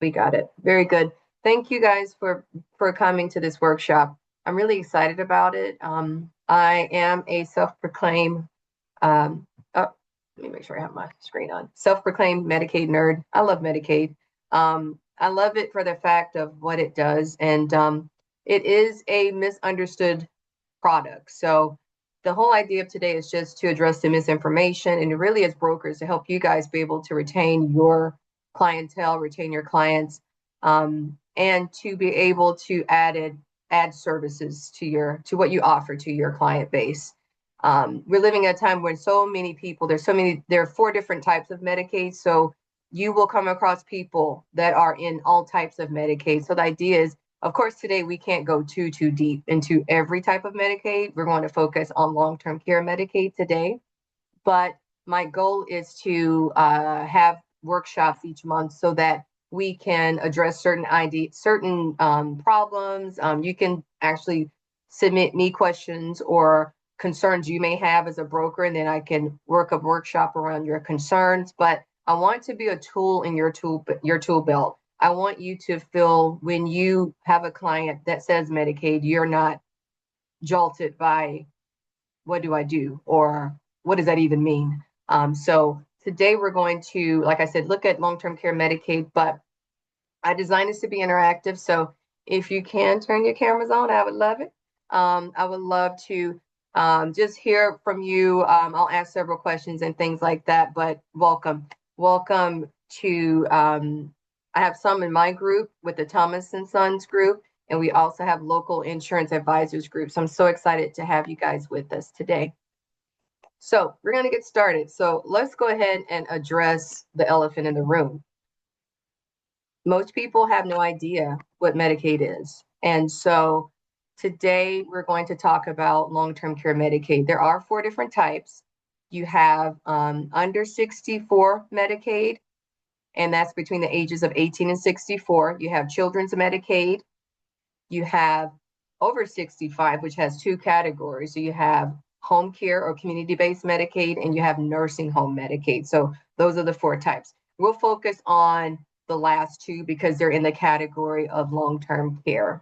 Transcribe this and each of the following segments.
We got it. Very good. Thank you guys for coming to this workshop. I'm really excited about it. I am a self-proclaimed oh, let me make sure I have my screen on. Self-proclaimed Medicaid nerd. I love Medicaid. I love it for the fact of what it does, and it is a misunderstood product. So the whole idea of today is just to address the misinformation, and it really is brokers to help you guys be able to retain your clientele, retain your clients, and to be able to add services to what you offer to your client base. We're living at a time when so many people, there are four different types of Medicaid. So you will come across people that are in all types of Medicaid. So the idea is, of course, today we can't go too deep into every type of Medicaid. We're going to focus on long-term care Medicaid today. But my goal is to have workshops each month so that we can address certain problems. You can actually submit me questions or concerns you may have as a broker, and then I can work a workshop around your concerns. But I want to be a tool in your tool belt. I want you to feel when you have a client that says Medicaid, you're not jolted by what do I do or what does that even mean? So today we're going to, like I said, look at long-term care Medicaid, but I designed this to be interactive. So if you can turn your cameras on, I would love it. I would love to just hear from you. I'll ask several questions and things like that, but welcome. Welcome to, I have some in my group with the Thomas and Sons group, and we also have local insurance advisors groups. I'm so excited to have you guys with us today. So we're going to get started. So let's go ahead and address the elephant in the room. Most people have no idea what Medicaid is. And so today we're going to talk about long-term care Medicaid. There are four different types. You have under 64 Medicaid, and that's between the ages of 18 and 64. You have children's Medicaid. You have over 65, which has two categories. So you have home care or community-based Medicaid, and you have nursing home Medicaid. So those are the four types. We'll focus on the last two because they're in the category of long-term care.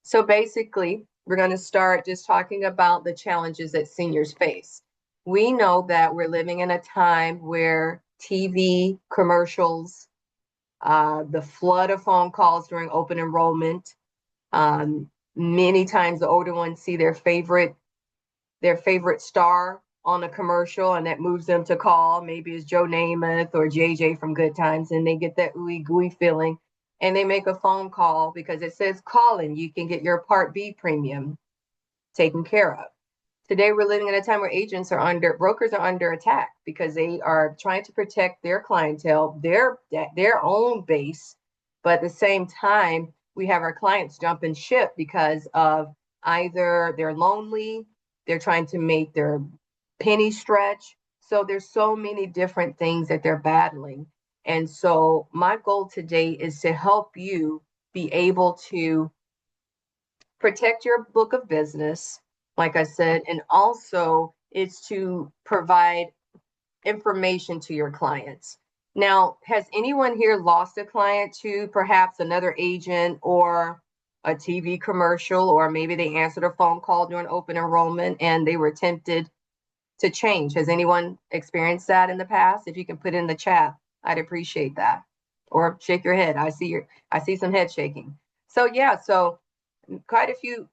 So basically, we're going to start just talking about the challenges that seniors face. We know that we're living in a time where TV commercials, the flood of phone calls during open enrollment, many times the older ones see their favorite star on a commercial, and that moves them to call. Maybe it's Joe Namath or JJ from Good Times, and they get that ooey gooey feeling, and they make a phone call because it says calling. You can get your Part B premium taken care of. Today, we're living in a time where brokers are under attack because they are trying to protect their clientele, their own base, but at the same time, we have our clients jumping ship because of either they're lonely, they're trying to make their penny stretch. So there's so many different things that they're battling. And so my goal today is to help you be able to protect your book of business, like I said, and also it's to provide information to your clients. Now, has anyone here lost a client to perhaps another agent or a TV commercial, or maybe they answered a phone call during open enrollment and they were tempted to change? Has anyone experienced that in the past? If you can put in the chat, I'd appreciate that. Or shake your head. I see some head shaking. So yeah, so quite a few.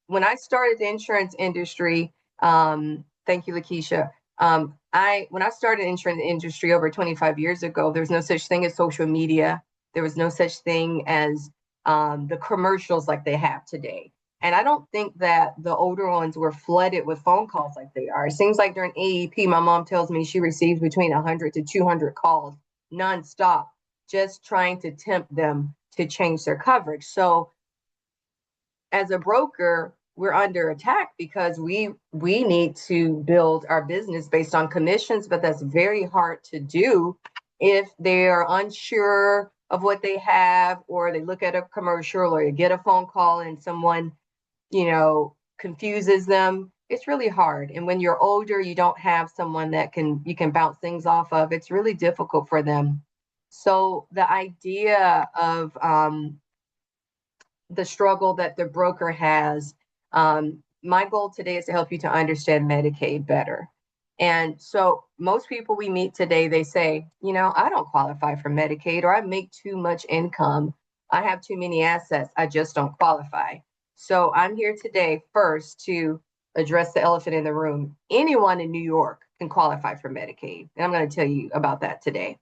When I started the insurance industry, thank you, Lakeisha. When I started the insurance industry over 25 years ago, there was no such thing as social media. There was no such thing as the commercials like they have today. And I don't think that the older ones were flooded with phone calls like they are. It seems like during AEP, my mom tells me she receives between 100 to 200 calls nonstop, just trying to tempt them to change their coverage. So as a broker, we're under attack because we need to build our business based on commissions, but that's very hard to do if they are unsure of what they have, or they look at a commercial or you get a phone call and someone, confuses them. It's really hard. And when you're older, you don't have someone that you can bounce things off of. It's really difficult for them So the idea of the struggle that the broker has, my goal today is to help you to understand Medicaid better. And so most people we meet today, they say, I don't qualify for Medicaid, or I make too much income. I have too many assets. I just don't qualify. So I'm here today first to address the elephant in the room. Anyone in New York can qualify for Medicaid. And I'm going to tell you about that today.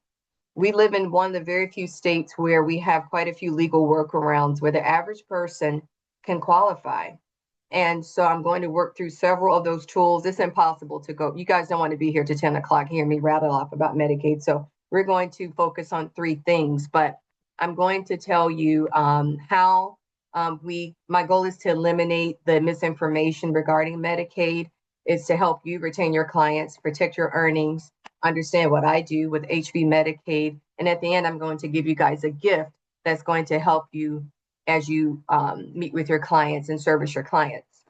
We live in one of the very few states where we have quite a few legal workarounds where the average person can qualify. And so I'm going to work through several of those tools. It's impossible to go. You guys don't want to be here to 10 o'clock, hear me rattle off about Medicaid. So we're going to focus on three things, but I'm going to tell you how my goal is to eliminate the misinformation regarding Medicaid. Is to help you retain your clients, protect your earnings, understand what I do with HB Medicaid. And at the end, I'm going to give you guys a gift that's going to help you as you meet with your clients and service your clients.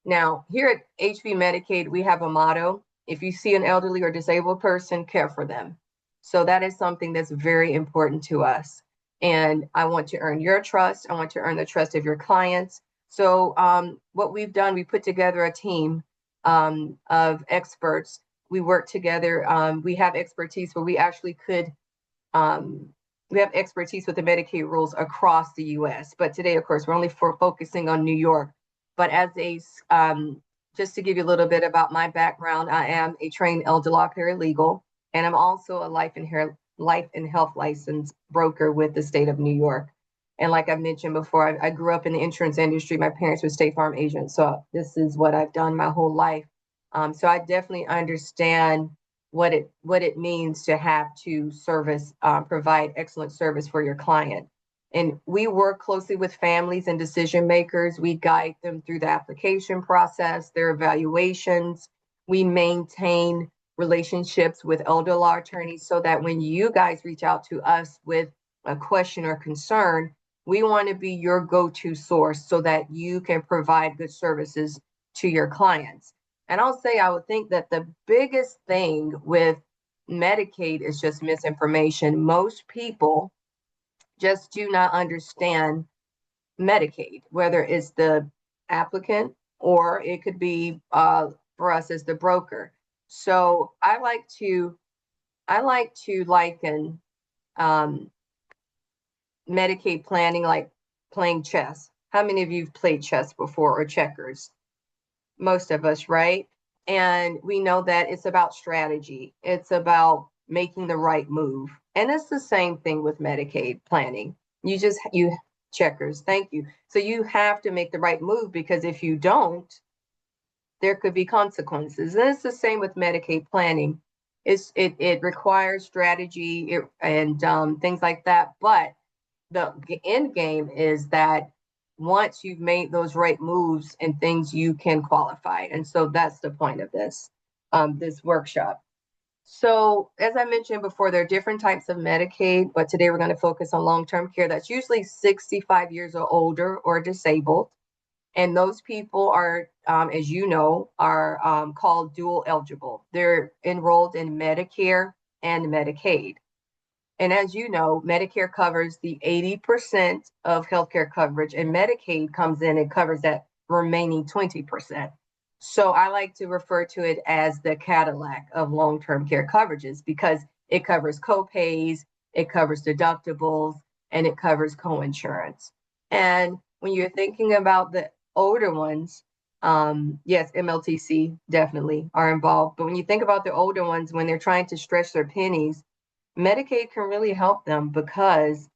Now, here at HB Medicaid, we have a motto: if you see an elderly or disabled person, care for them. So that is something that's very important to us. And I want to earn your trust. I want to earn the trust of your clients. So what we've done, we put together a team of experts. We work together. We have expertise where we actually could we have expertise with the Medicaid rules across the U.S. But today, of course, we're only focusing on New York. But just to give you a little bit about my background, I am a trained elder law paralegal, and I'm also a life and health license broker with the state of New York. And like I mentioned before, I grew up in the insurance industry. My parents were State Farm agents, so this is what I've done my whole life. So I definitely understand what it means to have to provide excellent service for your client. And we work closely with families and decision makers. We guide them through the application process, their evaluations. We maintain relationships with elder law attorneys so that when you guys reach out to us with a question or concern, we want to be your go-to source so that you can provide good services to your clients. And I would think that the biggest thing with Medicaid is just misinformation. Most people just do not understand Medicaid, whether it's the applicant or it could be for us as the broker. So I like to liken Medicaid planning like playing chess. How many of you have played chess before, or checkers? Most of us, right? And we know that it's about strategy. It's about making the right move. And it's the same thing with Medicaid planning. You checkers, thank you. So you have to make the right move, because if you don't, there could be consequences. And it's the same with Medicaid planning. It requires strategy and things like that. But the end game is that once you've made those right moves and things, you can qualify. And so that's the point of this workshop. So as I mentioned before, there are different types of Medicaid, but today we're going to focus on long-term care. That's usually 65 years or older or disabled. And those people are, as you know, are called dual eligible. They're enrolled in Medicare and Medicaid. And as you know, Medicare covers the 80% of healthcare coverage, and Medicaid comes in and covers that remaining 20%. So I like to refer to it as the Cadillac of long-term care coverages, because it covers co-pays, it covers deductibles, and it covers co-insurance. And when you're thinking about the older ones, yes, MLTC definitely are involved. But when you think about the older ones, when they're trying to stretch their pennies, Medicaid can really help them, because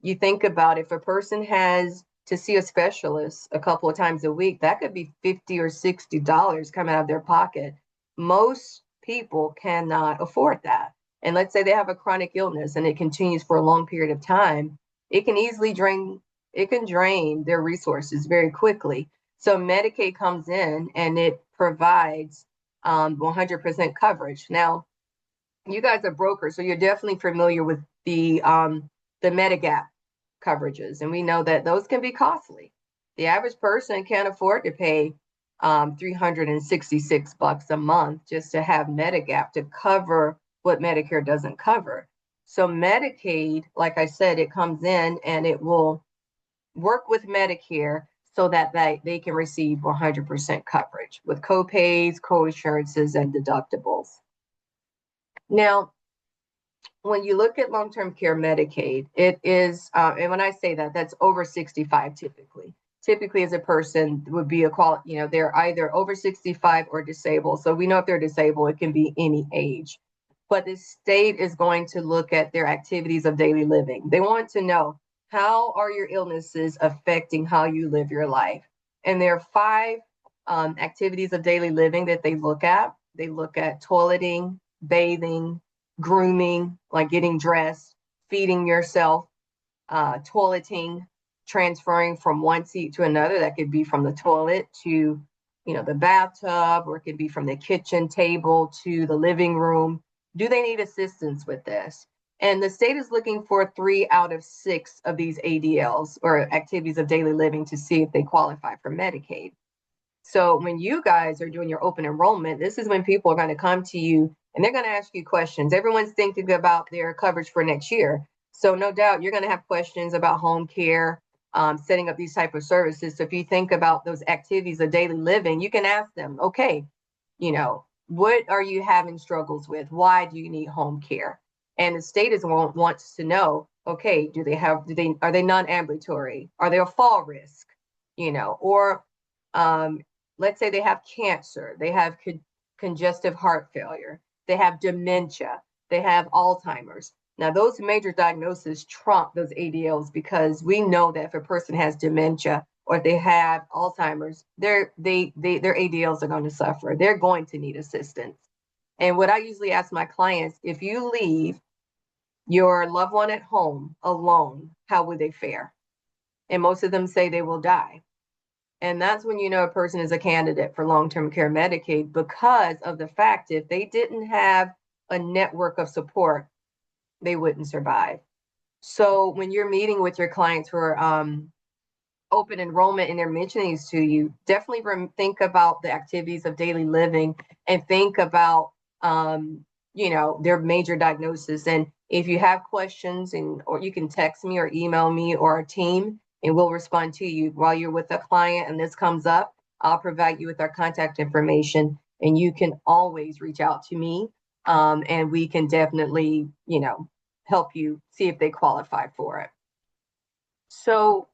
you think about if a person has to see a specialist a couple of times a week, that could be $50 or $60 coming out of their pocket. Most people cannot afford that. And let's say they have a chronic illness and it continues for a long period of time, it can drain their resources very quickly. So Medicaid comes in and it provides 100% coverage. Now, you guys are brokers, so you're definitely familiar with the Medigap coverages, and we know that those can be costly. The average person can't afford to pay $366 a month just to have Medigap to cover what Medicare doesn't cover. So Medicaid, like I said, it comes in and it will work with Medicare so that they can receive 100% coverage with copays, co-insurances, and deductibles. Now, when you look at long-term care Medicaid, it is, and when I say that, that's over 65 typically. Typically, as a person would be they're either over 65 or disabled. So we know if they're disabled, it can be any age. But the state is going to look at their activities of daily living. They want to know, how are your illnesses affecting how you live your life? And there are five activities of daily living that they look at. They look at toileting, bathing, grooming, like getting dressed, feeding yourself, toileting, transferring from one seat to another. That could be from the toilet to, the bathtub, or it could be from the kitchen table to the living room. Do they need assistance with this? And the state is looking for 3 out of 6 of these ADLs, or activities of daily living, to see if they qualify for Medicaid. So when you guys are doing your open enrollment, this is when people are going to come to you and they're going to ask you questions. Everyone's thinking about their coverage for next year. So no doubt you're going to have questions about home care, setting up these type of services. So if you think about those activities of daily living, you can ask them, okay, what are you having struggles with? Why do you need home care? And the state wants to know, okay, are they non-ambulatory? Are they a fall risk? Or let's say they have cancer, they have congestive heart failure, they have dementia, they have Alzheimer's. Now, those major diagnoses trump those ADLs, because we know that if a person has dementia or if they have Alzheimer's, their ADLs are going to suffer. They're going to need assistance. And what I usually ask my clients, if you leave your loved one at home alone, how would they fare? And most of them say they will die. And that's when you know a person is a candidate for long-term care Medicaid, because of the fact if they didn't have a network of support, they wouldn't survive. So when you're meeting with your clients for open enrollment and they're mentioning these to you, definitely think about the activities of daily living and think about their major diagnosis. And if you have questions, or you can text me or email me or our team, and we'll respond to you while you're with a client and this comes up. I'll provide you with our contact information, and you can always reach out to me, and we can definitely, help you see if they qualify for it. So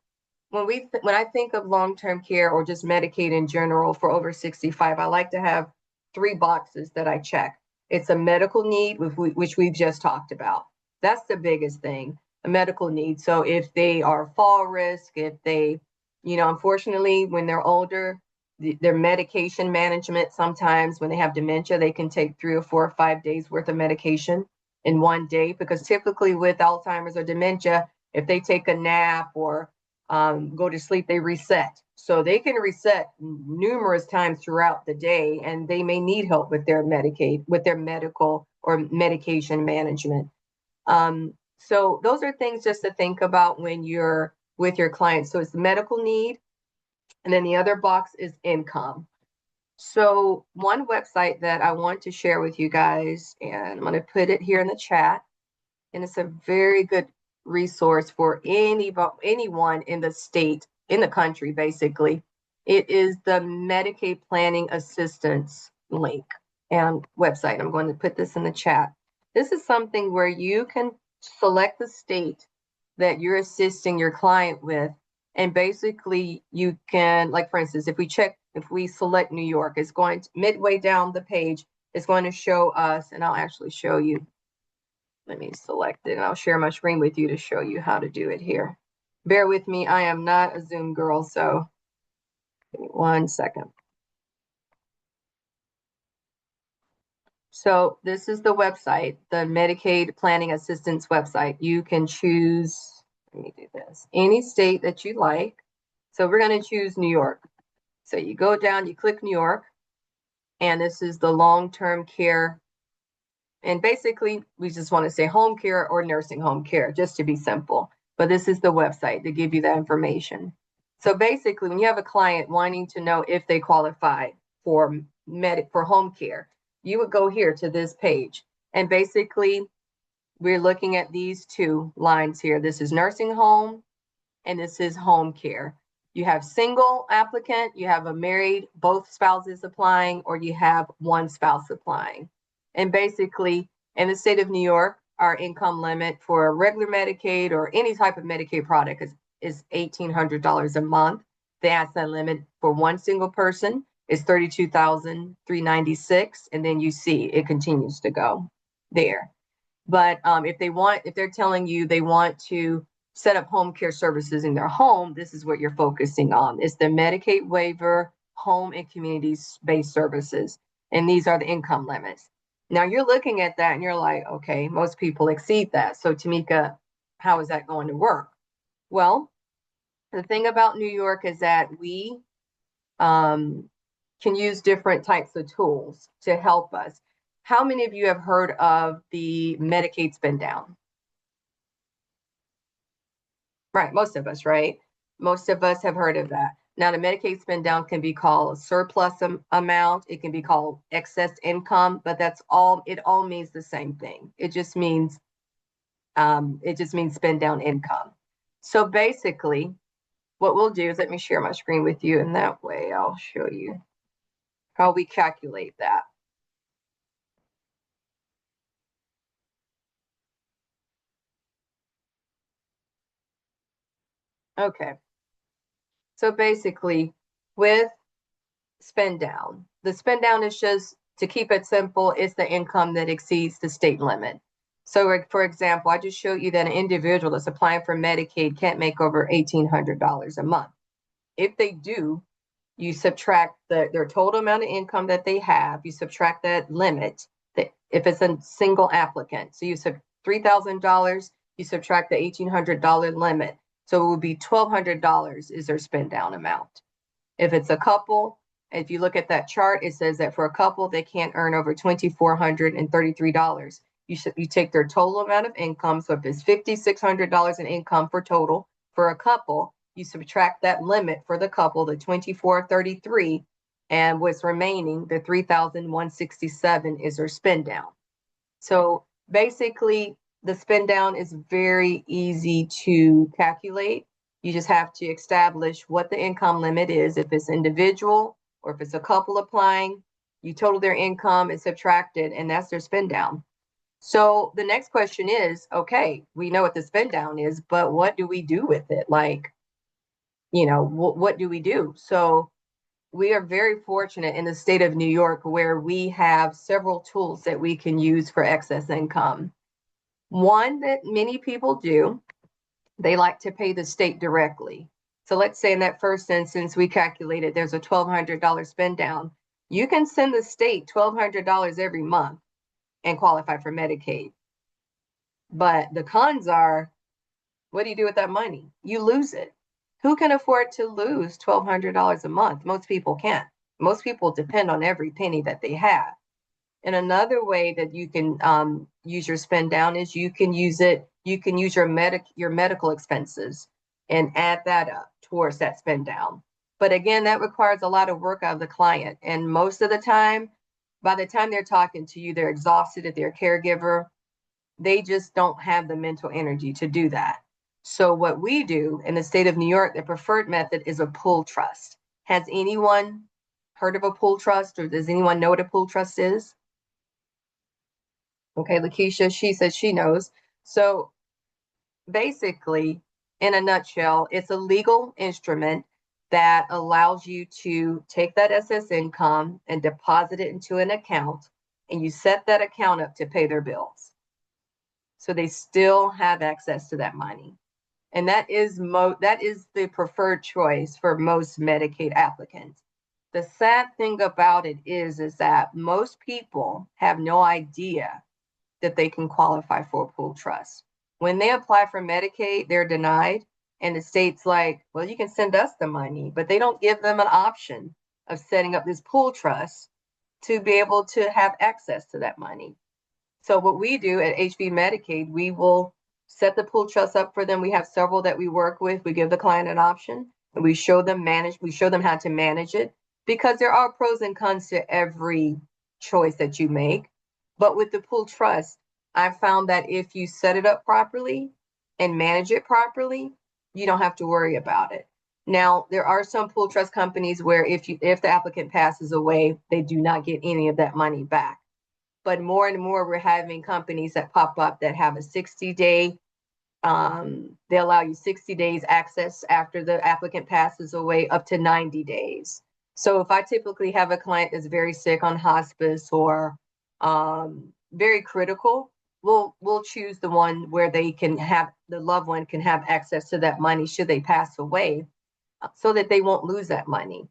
when I think of long-term care or just Medicaid in general for over 65, I like to have 3 boxes that I check. It's a medical need, which we've just talked about. That's the biggest thing, a medical need. So if they are fall risk, if they, unfortunately, when they're older, their medication management, sometimes when they have dementia, they can take 3 or 4 or 5 days worth of medication in one day, because typically with Alzheimer's or dementia, if they take a nap or go to sleep, they reset. So they can reset numerous times throughout the day, and they may need help with their medical or medication management. So those are things just to think about when you're with your clients. So it's the medical need. And then the other box is income. So one website that I want to share with you guys, and I'm going to put it here in the chat, and it's a very good resource for anyone in the state, in the country, basically. It is the Medicaid Planning Assistance link and website. I'm going to put this in the chat. This is something where you can select the state that you're assisting your client with, and basically you can, like for instance, if we select New York, it's going to, midway down the page, it's going to show us, and I'll actually show you. Let me select it and I'll share my screen with you to show you how to do it here. Bear with me, I am not a Zoom girl, so give me 1 second. So this is the website, the Medicaid Planning Assistance website. You can choose, let me do this, any state that you like. So we're going to choose New York. So you go down, you click New York, and this is the long-term care. And basically, we just want to say home care or nursing home care, just to be simple. But this is the website to give you that information. So basically, when you have a client wanting to know if they qualify for home care, you would go here to this page. And basically, we're looking at these two lines here. This is nursing home and this is home care. You have single applicant, you have a married, both spouses applying, or you have one spouse applying. And basically, in the state of New York, our income limit for regular Medicaid or any type of Medicaid product is $1,800 a month. The asset limit for one single person is $32,396, and then you see it continues to go there. But if they're telling you they want to set up home care services in their home, this is what you're focusing on. It's the Medicaid waiver, home and community-based services. And these are the income limits. Now you're looking at that and you're like, okay, most people exceed that. So Tamika, how is that going to work? Well, the thing about New York is that we can use different types of tools to help us. How many of you have heard of the Medicaid spend down? Right, most of us, right? Most of us have heard of that. Now, the Medicaid spend down can be called a surplus amount. It can be called excess income, but that's all. It all means the same thing. It just means spend down income. So basically, what we'll do is let me share my screen with you, and that way I'll show you how we calculate that. Okay. So basically, with spend down, the spend down is just, to keep it simple, it's the income that exceeds the state limit. So for example, I just showed you that an individual that's applying for Medicaid can't make over $1,800 a month. If they do, you subtract their total amount of income that they have, you subtract that limit, if it's a single applicant. So you sub $3,000, you subtract the $1,800 limit. So it would be $1,200 is their spend down amount. If it's a couple, if you look at that chart, it says that for a couple, they can't earn over $2,433. You take their total amount of income. So if it's $5,600 in income for total for a couple, you subtract that limit for the couple, the $2,433, and what's remaining, the $3,167 is their spend down. So basically, the spend down is very easy to calculate. You just have to establish what the income limit is. If it's individual or if it's a couple applying, you total their income and subtract it, and that's their spend down. So the next question is, okay, we know what the spend down is, but what do we do with it? Like, what do we do? So we are very fortunate in the state of New York where we have several tools that we can use for excess income. One that many people do, they like to pay the state directly. So let's say in that first instance, we calculated there's a $1,200 spend down. You can send the state $1,200 every month and qualify for Medicaid. But the cons are, what do you do with that money? You lose it. Who can afford to lose $1,200 a month? Most people can't. Most people depend on every penny that they have. And another way that you can use your spend down is you can use your medical expenses and add that up towards that spend down. But again, that requires a lot of work out of the client. And most of the time, by the time they're talking to you, they're exhausted if they're a caregiver. They just don't have the mental energy to do that. So what we do in the state of New York, the preferred method is a pool trust. Has anyone heard of a pool trust, or does anyone know what a pool trust is? Okay, Lakeisha, she says she knows. So basically, in a nutshell, it's a legal instrument that allows you to take that excess income and deposit it into an account, and you set that account up to pay their bills. So they still have access to that money. And that is the preferred choice for most Medicaid applicants. The sad thing about it is that most people have no idea that they can qualify for a pool trust. When they apply for Medicaid, they're denied. And the state's like, well, you can send us the money, but they don't give them an option of setting up this pool trust to be able to have access to that money. So what we do at HV Medicaid, we will set the pool trust up for them. We have several that we work with. We give the client an option and we show them how to manage it, because there are pros and cons to every choice that you make. But with the pool trust, I found that if you set it up properly and manage it properly, you don't have to worry about it. Now, there are some pool trust companies where if the applicant passes away, they do not get any of that money back. But more and more, we're having companies that pop up that have a 60-day, they allow you 60 days access after the applicant passes away, up to 90 days. So if I typically have a client that's very sick on hospice or very critical, we'll choose the one where they can have, the loved one can have access to that money should they pass away, so that they won't lose that money.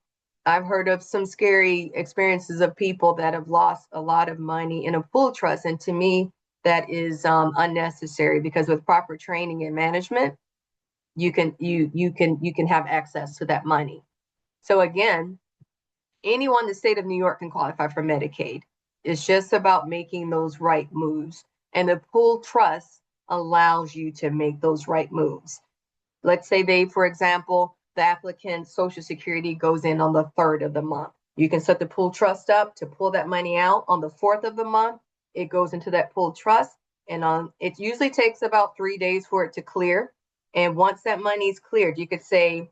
I've heard of some scary experiences of people that have lost a lot of money in a pool trust, and to me, that is unnecessary, because with proper training and management, you can have access to that money. So again, anyone in the state of New York can qualify for Medicaid. It's just about making those right moves, and the pool trust allows you to make those right moves. Let's say for example, the applicant's Social Security goes in on the 3rd of the month. You can set the pool trust up to pull that money out on the 4th of the month. It goes into that pool trust, and it usually takes about 3 days for it to clear. And once that money is cleared, you could say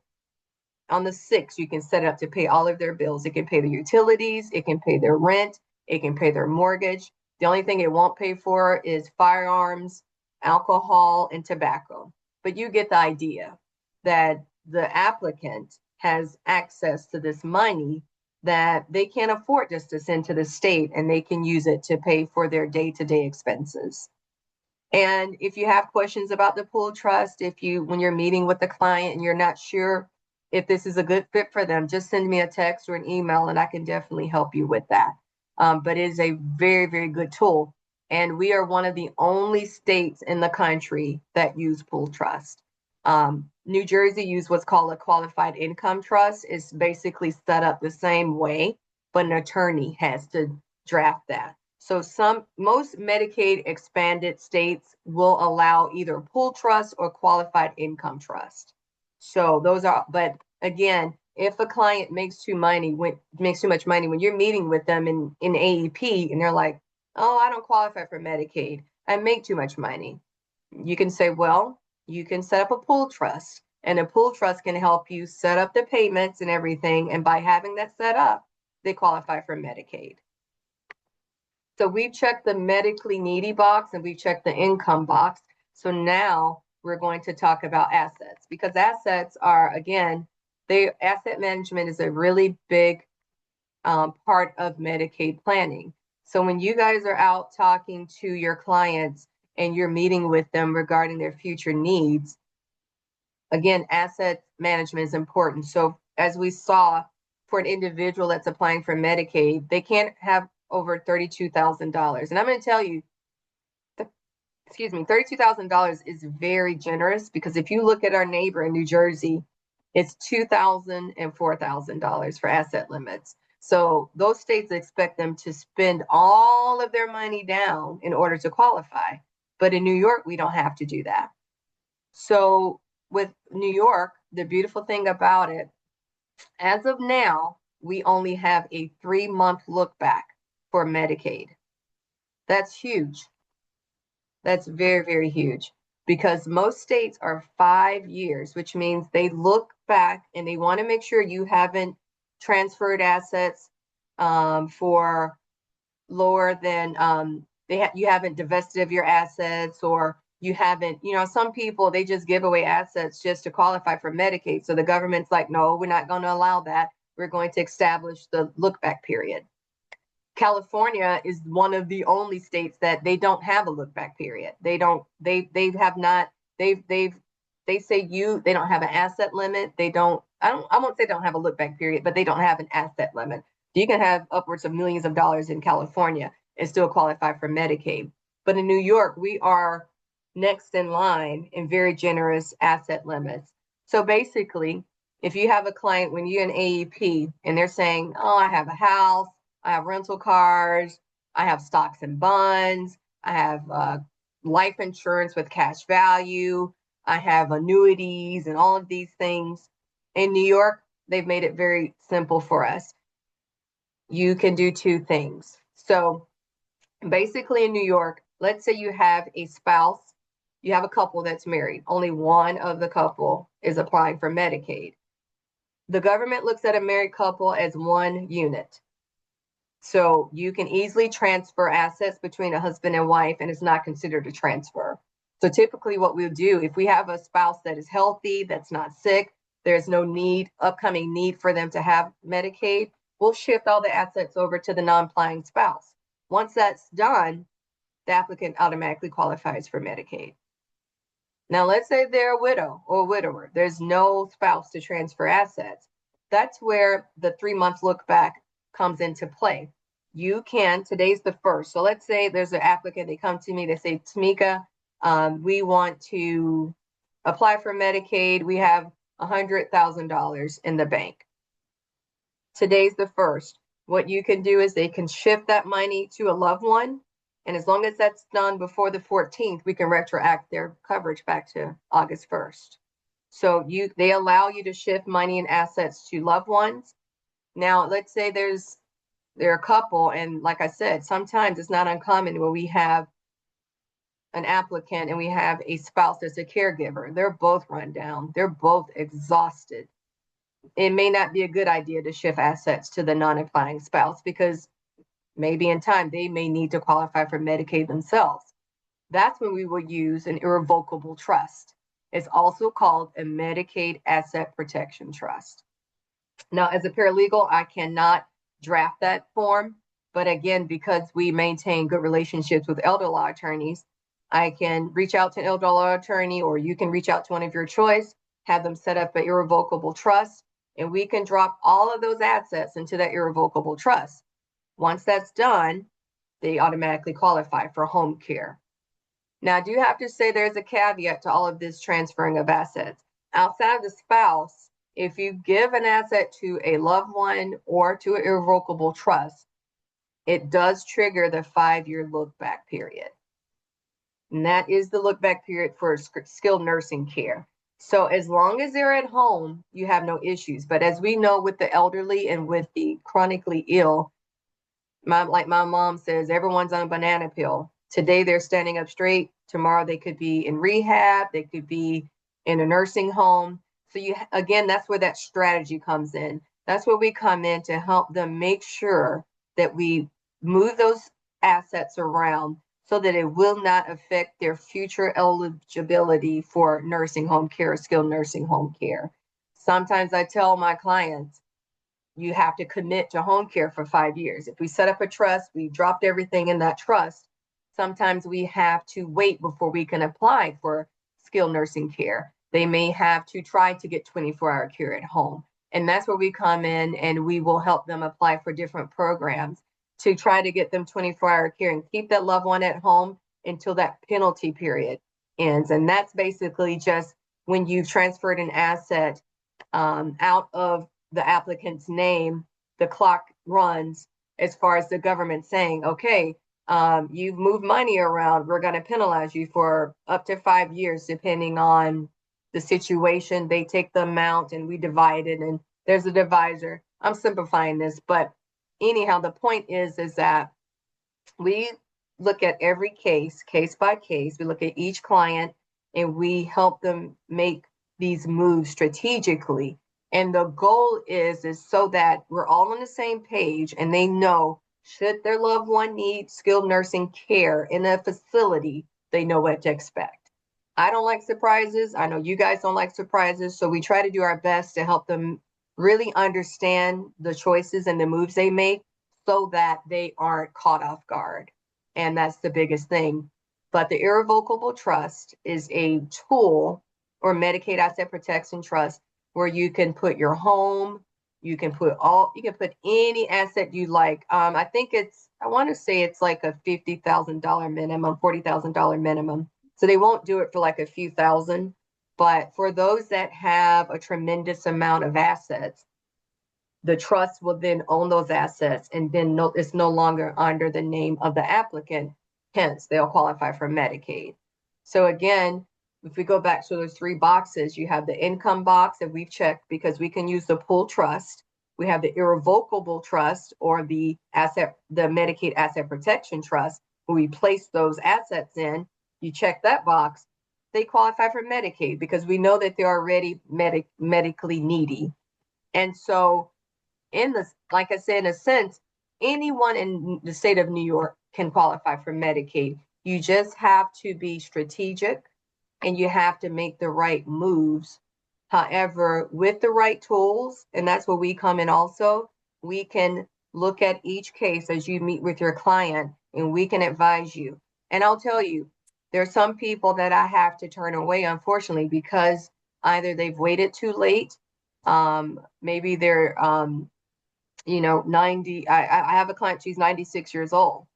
on the 6th, you can set it up to pay all of their bills. It can pay the utilities, it can pay their rent, it can pay their mortgage. The only thing it won't pay for is firearms, alcohol, and tobacco. But you get the idea that the applicant has access to this money that they can't afford just to send to the state, and they can use it to pay for their day-to-day expenses. And if you have questions about the pool trust, when you're meeting with the client and you're not sure if this is a good fit for them, just send me a text or an email and I can definitely help you with that. But it is a very, very good tool. And we are one of the only states in the country that use pool trust. New Jersey used what's called a qualified income trust. It's basically set up the same way, but an attorney has to draft that. So most Medicaid expanded states will allow either pool trust or qualified income trust. So those are, but again, if a client makes too much money when you're meeting with them in AEP and they're like, oh, I don't qualify for Medicaid, I make too much money. You can say, well, you can set up a pool trust, and a pool trust can help you set up the payments and everything. And by having that set up, they qualify for Medicaid. So we've checked the medically needy box and we've checked the income box. So now we're going to talk about assets, because assets are, again, asset management is a really big part of Medicaid planning. So when you guys are out talking to your clients and you're meeting with them regarding their future needs, again, asset management is important. So as we saw, for an individual that's applying for Medicaid, they can't have over $32,000. And I'm going to tell you, $32,000 is very generous, because if you look at our neighbor in New Jersey, it's $2,000 and $4,000 for asset limits. So those states expect them to spend all of their money down in order to qualify. But in New York, we don't have to do that. So with New York, the beautiful thing about it, as of now, we only have a 3-month look back for Medicaid. That's huge. That's very, very huge, because most states are 5 years, which means they look back and they want to make sure you haven't transferred assets for lower than you haven't divested of your assets, or you haven't, some people, they just give away assets just to qualify for Medicaid. So the government's like, no, we're not going to allow that. We're going to establish the look back period. California is one of the only states that they don't have a look back period. They don't, they have not, they say they don't have an asset limit. I won't say they don't have a look back period, but they don't have an asset limit. You can have upwards of millions of dollars in California and still qualify for Medicaid. But in New York, we are next in line in very generous asset limits. So basically, if you have a client, when you're in AEP and they're saying, oh, I have a house, I have rental cars, I have stocks and bonds, I have life insurance with cash value, I have annuities and all of these things. In New York, they've made it very simple for us. You can do 2 things. So basically in New York, let's say you have a spouse, you have a couple that's married, only one of the couple is applying for Medicaid. The government looks at a married couple as one unit. So you can easily transfer assets between a husband and wife, and it's not considered a transfer. So typically what we'll do, if we have a spouse that is healthy, that's not sick, there's no upcoming need for them to have Medicaid, we'll shift all the assets over to the non-applying spouse. Once that's done, the applicant automatically qualifies for Medicaid. Now, let's say they're a widow or a widower. There's no spouse to transfer assets. That's where the 3-month look back comes into play. You can, today's the 1st. So let's say there's an applicant, they come to me, they say, Tamika, we want to apply for Medicaid. We have $100,000 in the bank. Today's the 1st. What you can do is they can shift that money to a loved one. And as long as that's done before the 14th, we can retroact their coverage back to August 1st. So they allow you to shift money and assets to loved ones. Now, let's say they're a couple, and like I said, sometimes it's not uncommon when we have an applicant and we have a spouse that's a caregiver. They're both run down. They're both exhausted. It may not be a good idea to shift assets to the non-applying spouse because maybe in time they may need to qualify for Medicaid themselves. That's when we will use an irrevocable trust. It's also called a Medicaid Asset Protection Trust. Now, as a paralegal, I cannot draft that form, but again, because we maintain good relationships with elder law attorneys, I can reach out to an elder law attorney, or you can reach out to one of your choice, have them set up an irrevocable trust, and we can drop all of those assets into that irrevocable trust. Once that's done, they automatically qualify for home care. Now, I do have to say there's a caveat to all of this transferring of assets. Outside of the spouse, if you give an asset to a loved one or to an irrevocable trust, it does trigger the 5-year look back period. And that is the look back period for skilled nursing care. So as long as they're at home, you have no issues. But as we know with the elderly and with the chronically ill, like my mom says, everyone's on a banana peel. Today they're standing up straight. Tomorrow they could be in rehab. They could be in a nursing home. So again, that's where that strategy comes in. That's where we come in to help them make sure that we move those assets around so that it will not affect their future eligibility for nursing home care or skilled nursing home care. Sometimes I tell my clients, you have to commit to home care for 5 years. If we set up a trust, we dropped everything in that trust. Sometimes we have to wait before we can apply for skilled nursing care. They may have to try to get 24-hour care at home. And that's where we come in and we will help them apply for different programs to try to get them 24-hour care and keep that loved one at home until that penalty period ends. And that's basically just when you've transferred an asset out of the applicant's name, the clock runs as far as the government saying, okay, you've moved money around. We're going to penalize you for up to 5 years, depending on the situation. They take the amount and we divide it, and there's a divisor. I'm simplifying this, but anyhow, the point is that we look at every case by case. We look at each client and we help them make these moves strategically. And the goal is so that we're all on the same page and they know should their loved one need skilled nursing care in a facility, they know what to expect. I don't like surprises. I know you guys don't like surprises. So we try to do our best to help them really understand the choices and the moves they make so that they aren't caught off guard. And that's the biggest thing. But the irrevocable trust is a tool, or Medicaid Asset Protection Trust, where you can put your home, you can put any asset you like. I want to say it's like a $50,000 minimum, $40,000 minimum. So they won't do it for like a few thousand. But for those that have a tremendous amount of assets, the trust will then own those assets, and then it's no longer under the name of the applicant. Hence, they'll qualify for Medicaid. So again, if we go back to those 3 boxes, you have the income box that we've checked because we can use the pool trust. We have the irrevocable trust, or the Medicaid Asset Protection Trust. when we place those assets in, you check that box, they qualify for Medicaid because we know that they're already medically needy. And so in this, like I said, in a sense, anyone in the state of New York can qualify for Medicaid. You just have to be strategic and you have to make the right moves. However, with the right tools, and that's where we come in also, we can look at each case as you meet with your client and we can advise you. And I'll tell you, there's some people that I have to turn away, unfortunately, because either they've waited too late, maybe they're 90. I have a client, she's 96 years old.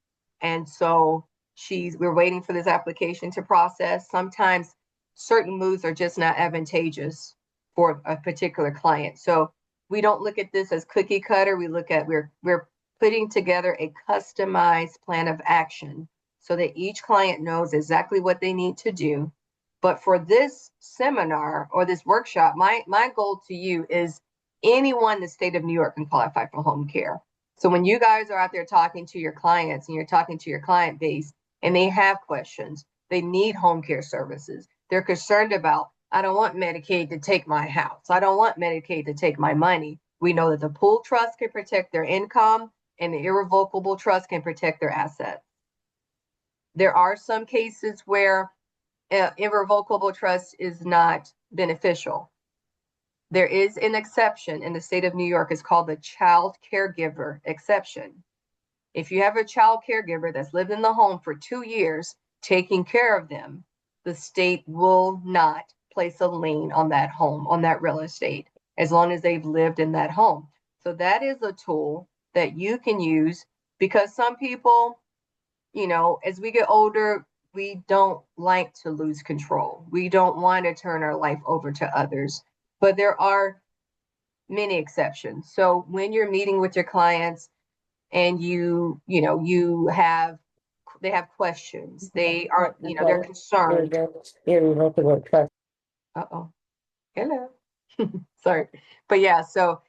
And so we're waiting for this application to process. Sometimes certain moves are just not advantageous for a particular client. So we don't look at this as cookie cutter. We look at, we're putting together a customized plan of action so that each client knows exactly what they need to do. But for this seminar or this workshop, my goal to you is anyone in the state of New York can qualify for home care. So when you guys are out there talking to your clients and you're talking to your client base and they have questions, they need home care services. They're concerned about, I don't want Medicaid to take my house. I don't want Medicaid to take my money. We know that the pool trust can protect their income and the irrevocable trust can protect their assets. There are some cases where irrevocable trust is not beneficial. There is an exception in the state of New York. It's called the child caregiver exception. If you have a child caregiver that's lived in the home for 2 years, taking care of them, the state will not place a lien on that home, on that real estate, as long as they've lived in that home. So that is a tool that you can use because some people, as we get older, we don't like to lose control. We don't want to turn our life over to others. But there are many exceptions. So when you're meeting with your clients and they have questions, they are, they're concerned. Irrevocable trust. Uh-oh. Hello. Sorry. But yeah, so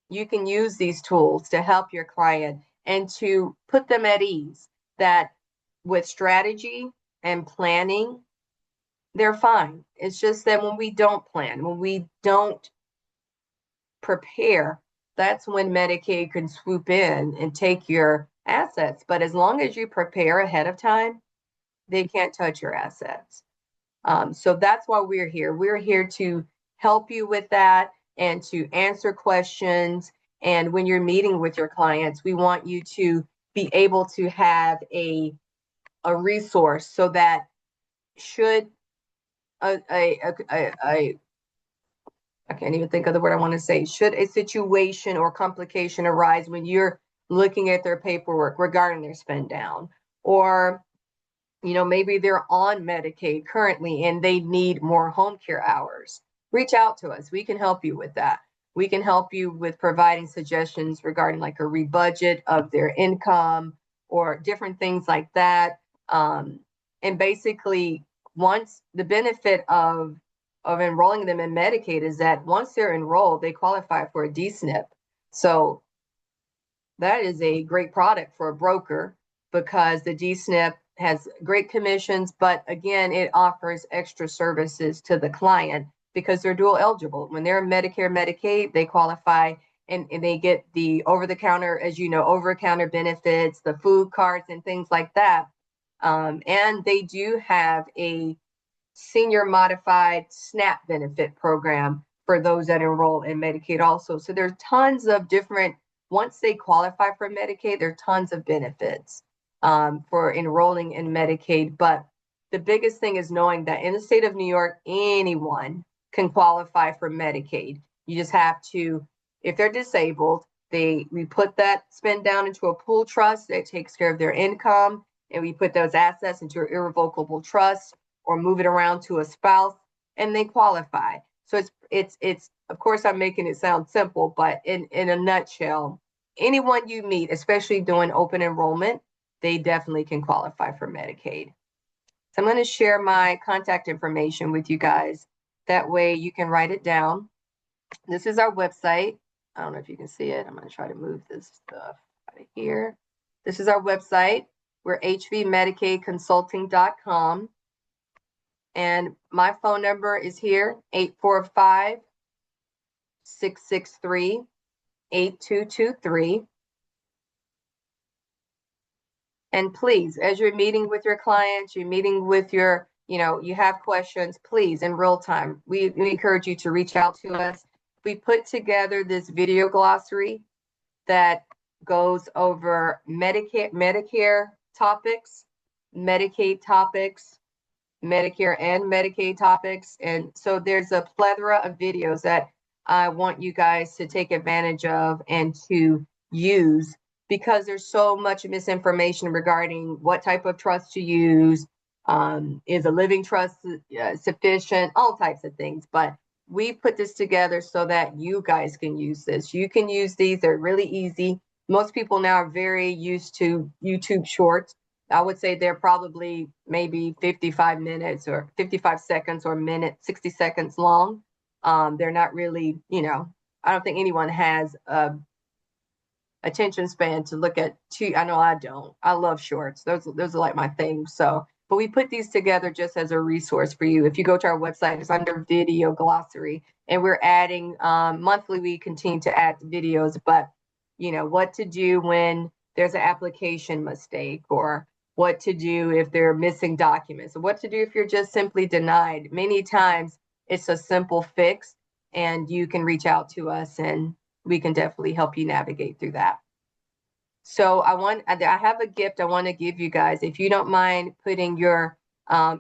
you can use these tools to help your client and to put them at ease that with strategy and planning, they're fine. It's just that when we don't plan, when we don't prepare, that's when Medicaid can swoop in and take your assets. But as long as you prepare ahead of time, they can't touch your assets. So that's why we're here. We're here to help you with that and to answer questions. And when you're meeting with your clients, we want you to be able to have a resource so that should I can't even think of the word I want to say. Should a situation or complication arise when you're looking at their paperwork regarding their spend down, or maybe they're on Medicaid currently and they need more home care hours, reach out to us. We can help you with that. We can help you with providing suggestions regarding like a rebudget of their income or different things like that. And basically, once the benefit of enrolling them in Medicaid is that once they're enrolled, they qualify for a DSNP. So that is a great product for a broker because the DSNP has great commissions, but again, it offers extra services to the client because they're dual eligible. When they're Medicare, Medicaid, they qualify and they get the over-the-counter, as you know, over-the-counter benefits, the food cards and things like that. And they do have a senior modified SNAP benefit program for those that enroll in Medicaid also. So there's tons of different, once they qualify for Medicaid, there are tons of benefits for enrolling in Medicaid. But the biggest thing is knowing that in the state of New York, anyone can qualify for Medicaid. You just have to, if they're disabled, we put that spend down into a pool trust that takes care of their income, and we put those assets into an irrevocable trust or move it around to a spouse, and they qualify. So it's of course I'm making it sound simple, but in a nutshell, anyone you meet, especially doing open enrollment, they definitely can qualify for Medicaid. So I'm going to share my contact information with you guys. That way you can write it down. This is our website. I don't know if you can see it. I'm going to try to move this stuff out of here. This is our website. We're hvmedicaidconsulting.com. And my phone number is here, 845-663-8223. And please, as you're meeting with your clients, you're meeting with your, you have questions, please, in real time, we encourage you to reach out to us. We put together this video glossary that goes over Medicare topics, Medicaid topics, Medicare and Medicaid topics. And so there's a plethora of videos that I want you guys to take advantage of and to use, because there's so much misinformation regarding what type of trust to use. Is a living trust sufficient? All types of things. But we put this together so that you guys can use this. You can use these. They're really easy. Most people now are very used to YouTube shorts. I would say they're probably maybe 55 minutes or 55 seconds or minute, 60 seconds long. They're not really, I don't think anyone has a attention span to look at two. I know I don't. I love shorts. Those are like my thing. So, but we put these together just as a resource for you. If you go to our website, it's under video glossary, and we're adding monthly. We continue to add videos, but what to do when there's an application mistake, or what to do if they're missing documents, or what to do if you're just simply denied. Many times it's a simple fix, and you can reach out to us and we can definitely help you navigate through that. So I have a gift I want to give you guys. If you don't mind putting your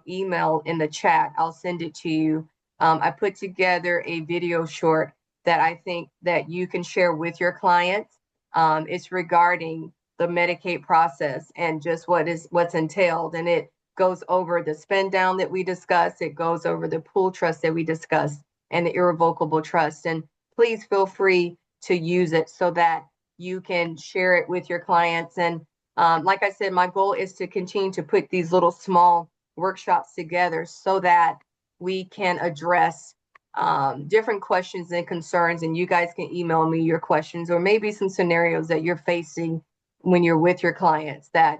email in the chat, I'll send it to you. I put together a video short that I think that you can share with your clients. It's regarding the Medicaid process and just what's entailed. And it goes over the spend down that we discussed. It goes over the pool trust that we discussed and the irrevocable trust. And please feel free to use it so that you can share it with your clients. And like I said, my goal is to continue to put these little small workshops together so that we can address different questions and concerns, and you guys can email me your questions or maybe some scenarios that you're facing when you're with your clients that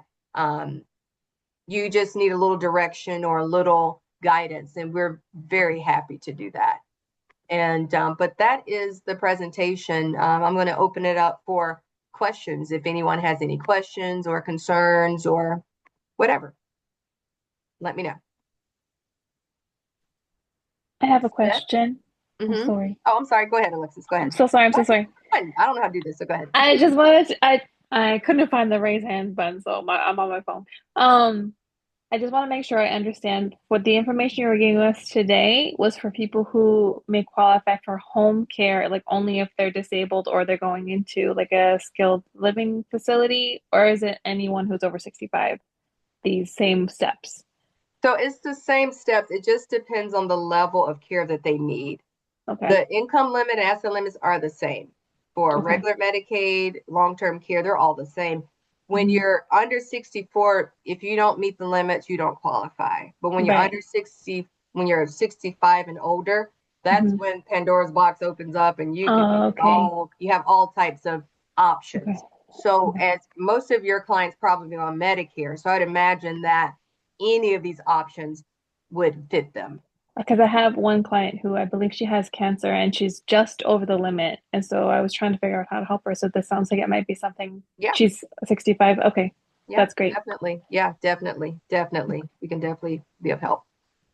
you just need a little direction or a little guidance, and we're very happy to do that. And but that is the presentation. I'm going to open it up for questions if anyone has any questions or concerns or whatever. Let me know. I have a question. I'm Mm-hmm. sorry. Oh, I'm sorry. Go ahead, Alexis. Go ahead. I'm so sorry. I'm so sorry. I don't know how to do this, so go ahead. I just wanted to, I couldn't find the raise hand button, so I'm on my phone. I just want to make sure I understand what the information you were giving us today was for people who may qualify for home care, like only if they're disabled or they're going into like a skilled living facility, or is it anyone who's over 65? These same steps. So it's the same steps. It just depends on the level of care that they need. Okay. The income limit and asset limits are the same. For Okay. regular Medicaid, long-term care, they're all the same. When Mhm. you're under 64, if you don't meet the limits, you don't qualify. But when you're Right. under 60, when you're 65 and older, that's Mhm. when Pandora's box opens up and you can Oh, okay. you have all types of options. Okay. So Okay. as most of your clients probably on Medicare, so I'd imagine that any of these options would fit them. Because I have one client who I believe she has cancer and she's just over the limit. And so I was trying to figure out how to help her. So this sounds like it might be something. Yeah. She's 65. Okay. Yeah, That's great. definitely. Yeah, definitely. Definitely. We can definitely be of help.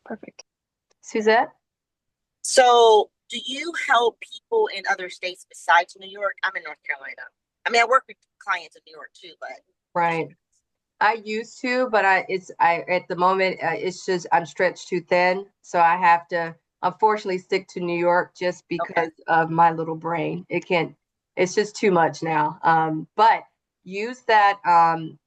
Perfect. Suzette? So, do you help people in other states besides New York? I'm in North Carolina. I mean, I work with clients in New York too, but Right. I used to, but I at the moment it's just I'm stretched too thin, so I have to unfortunately stick to New York just because of my little brain. It's just too much now. But use that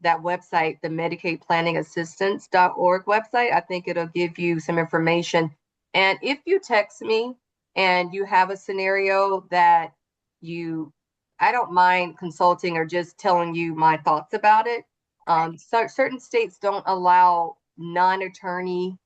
website, the Medicaid Planning Assistance.org website. I think it'll give you some information. And if you text me and you have a scenario that I don't mind consulting or just telling you my thoughts about it. So certain states don't allow non-attorney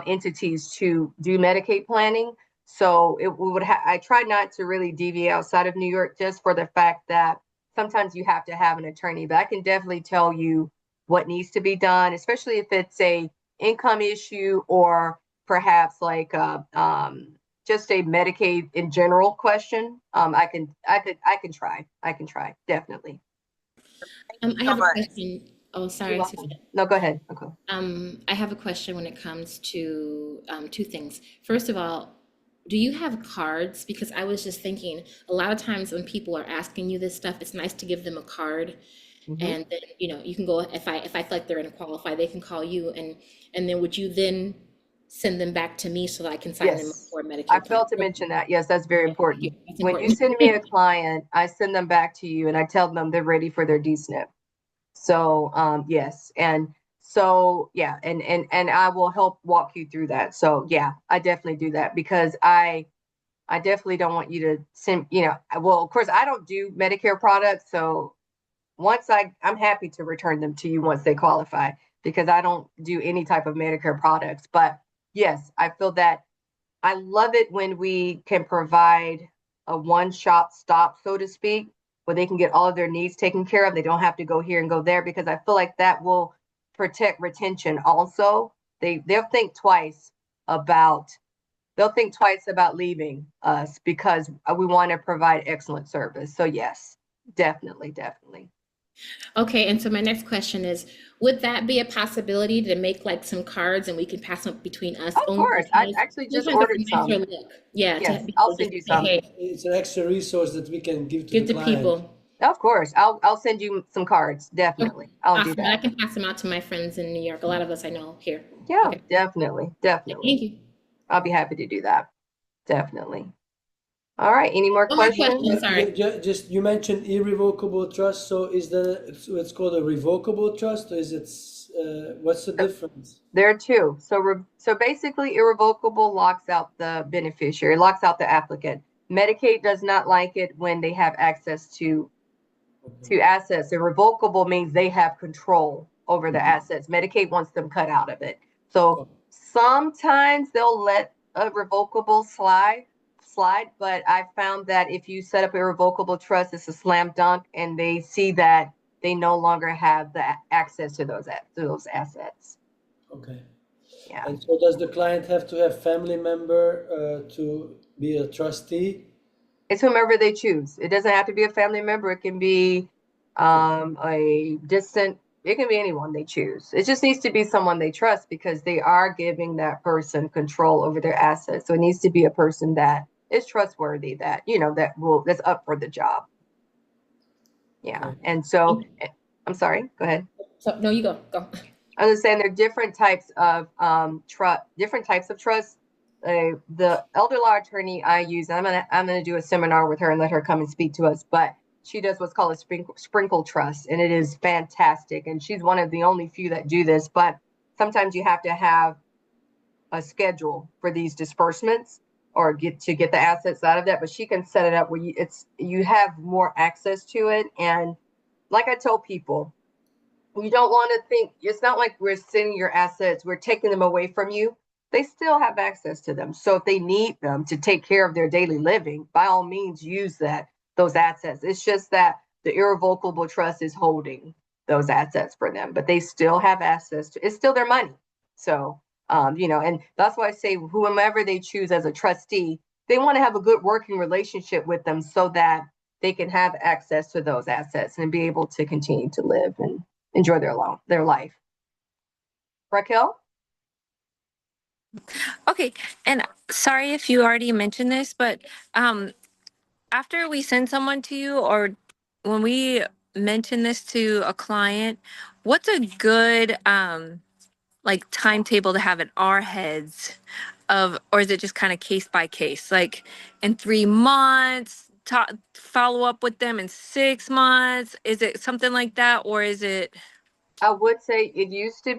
entities to do Medicaid planning. So I try not to really deviate outside of New York just for the fact that sometimes you have to have an attorney. But I can definitely tell you what needs to be done, especially if it's a income issue or perhaps like just a Medicaid in general question. I can try definitely. Thank you I so have a much. question. Oh, You're sorry, welcome. Sophia. No, go ahead. Okay. I have a question when it comes to two things. First of all, do you have cards? Because I was just thinking, a lot of times when people are asking you this stuff, it's nice to give them a card, Mm-hmm. and then you can go if I feel like they're going to qualify, they can call you, and then would you then send them back to me so that I can sign them up Yes, for a I Medicare plan? failed to mention that. Yes, that's very Okay, thank you. important. That's When you important. send me a client, I send them back to you and I tell them they're ready for their DSNP. So, yes. And so, yeah, and I will help walk you through that. So, yeah, I definitely do that because I definitely don't want you to send, well, of course, I don't do Medicare products. So once I'm happy to return them to you once they qualify because I don't do any type of Medicare products. But yes, I feel that I love it when we can provide a one-shop stop, so to speak, where they can get all of their needs taken care of. They don't have to go here and go there because I feel like that will protect retention also. They'll think twice about leaving us because we want to provide excellent service. So yes, definitely, definitely. Okay, and so my next question is, would that be a possibility to make like some cards and we can pass them between us Of only course, I because actually just sometimes it's ordered a nicer some. look. Yeah, to Yes, have I'll people just send you say, some. hey, It's an extra resource that we can give to the give to client. people. Of course, I'll send you some cards. Oh, Definitely, I'll do awesome. And I that. can pass them out to my friends in New York. A lot of us I know here. Yeah, Okay. definitely, definitely. Thank you. I'll be happy to do that. Definitely. All right. Any more One more questions? question, sorry. Just you mentioned irrevocable trust, so it's called a revocable trust, or is it what's the difference? There are two. So basically, irrevocable locks out the beneficiary, locks out the applicant. Medicaid does not like it when they have access to Okay. assets. Irrevocable means they have control over the assets. Medicaid wants them cut out of it. So Oh, sometimes they'll let a revocable slide, but I found that if you set up a irrevocable trust, it's a slam dunk, and they see that they no longer have the access to those assets. okay. Yeah. And so does the client have to have family member to be a trustee? It's whomever they choose. It doesn't have to be a family member. It can be a distant, it can be anyone they choose. It just needs to be someone they trust because they are giving that person control over their assets. So it needs to be a person that is trustworthy, that's up for the job. Yeah. Okay. And so I'm sorry, go ahead. So no, you go. Go. I was saying there are different types of different types of trust. The elder law attorney I use, I'm gonna do a seminar with her and let her come and speak to us. But she does what's called a sprinkle trust, and it is fantastic. And she's one of the only few that do this. But sometimes you have to have a schedule for these disbursements or get the assets out of that. But she can set it up where you have more access to it. And like I tell people, you don't want to think it's not like we're sending your assets, we're taking them away from you. They still have access to them. So if they need them to take care of their daily living, by all means use those assets. It's just that the irrevocable trust is holding those assets for them, but they still have access to it's still their money. So and that's why I say whomever they choose as a trustee, they want to have a good working relationship with them so that they can have access to those assets and be able to continue to live and enjoy their life. Raquel? Okay, and sorry if you already mentioned this, but um, after we send someone to you or when we mention this to a client, what's a good like timetable to have in our heads of, or is it just kind of case by case? Like in 3 months, follow up with them in 6 months? Is it something like that, or is it? I would say it used to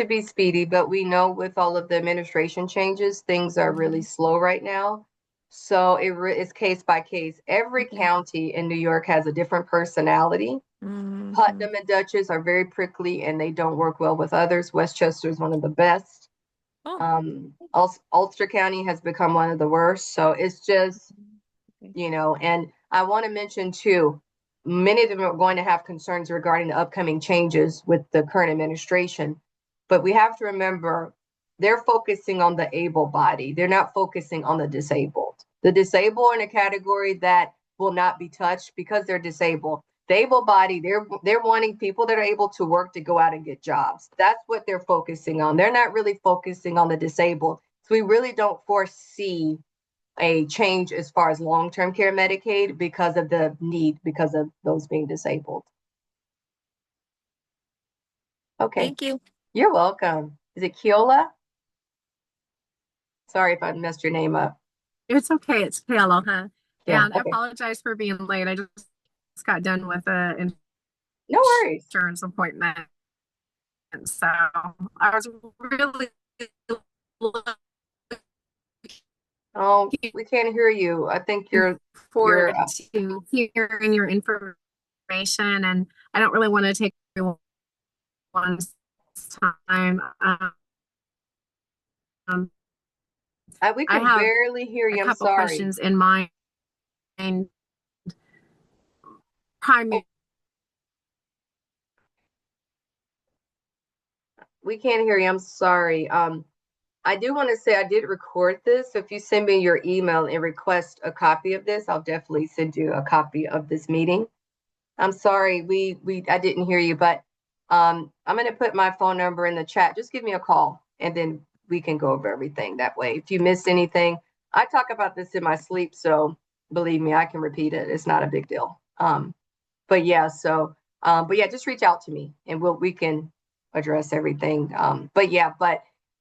be speedy, but we know with all of the administration changes, things are really slow right now. So it's case by case. Every Okay. county in New York has a different personality. Mhm. Putnam and Dutchess are very prickly and they don't work well with others. Westchester is one of the best. Oh. Ulster County has become one of the worst. So it's just, Okay. and I want to mention too, many of them are going to have concerns regarding the upcoming changes with the current administration. But we have to remember they're focusing on the able body. They're not focusing on the disabled. The disabled are in a category that will not be touched because they're disabled. The able body, they're wanting people that are able to work to go out and get jobs. That's what they're focusing on. They're not really focusing on the disabled. So we really don't foresee a change as far as long-term care Medicaid because of the need, because of those being disabled. Okay, Thank you. you're welcome. Is it Keola? Sorry if I messed your name up. It's okay. It's okay, Aloha. Yeah, And I okay. apologize for being late. I just got done with a No worries. insurance appointment. And so I was really looking Oh, we can't hear you. I think you're forward to hearing your information, and I don't really want to take everyone's time. we I can have barely hear a you. I'm couple sorry. questions in mind. Primary. We can't hear you. I'm sorry. I do want to say I did record this. So if you send me your email and request a copy of this, I'll definitely send you a copy of this meeting. I'm sorry, I didn't hear you, but I'm going to put my phone number in the chat. Just give me a call and then we can go over everything that way. If you missed anything, I talk about this in my sleep, so believe me, I can repeat it. It's not a big deal. But yeah, just reach out to me and we can address everything.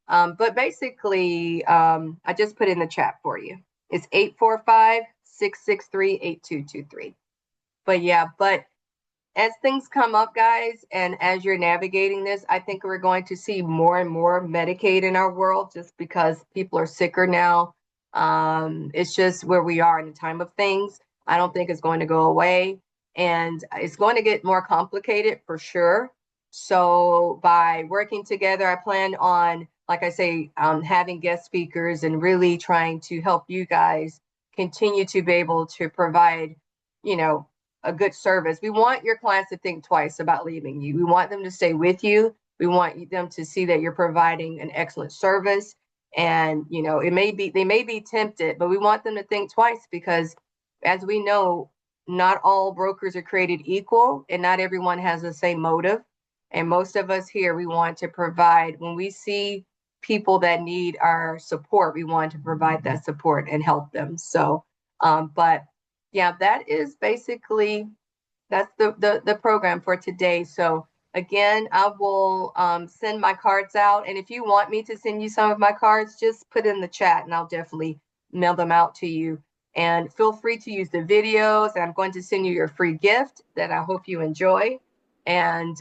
But basically, I just put in the chat for you. It's 845-663-8223. But as things come up, guys, and as you're navigating this, I think we're going to see more and more Medicaid in our world just because people are sicker now. It's just where we are in the time of things. I don't think it's going to go away, and it's going to get more complicated for sure. So by working together, I plan on, like I say, having guest speakers and really trying to help you guys continue to be able to provide, a good service. We want your clients to think twice about leaving you. We want them to stay with you. We want them to see that you're providing an excellent service. And, they may be tempted, but we want them to think twice because as we know, not all brokers are created equal and not everyone has the same motive. And most of us here, we want to provide, when we see people that need our support, we want to provide that support and help them. So, but yeah, that is basically, that's the program for today. So again, I will send my cards out. And if you want me to send you some of my cards, just put in the chat and I'll definitely mail them out to you. And feel free to use the videos. And I'm going to send you your free gift that I hope you enjoy. And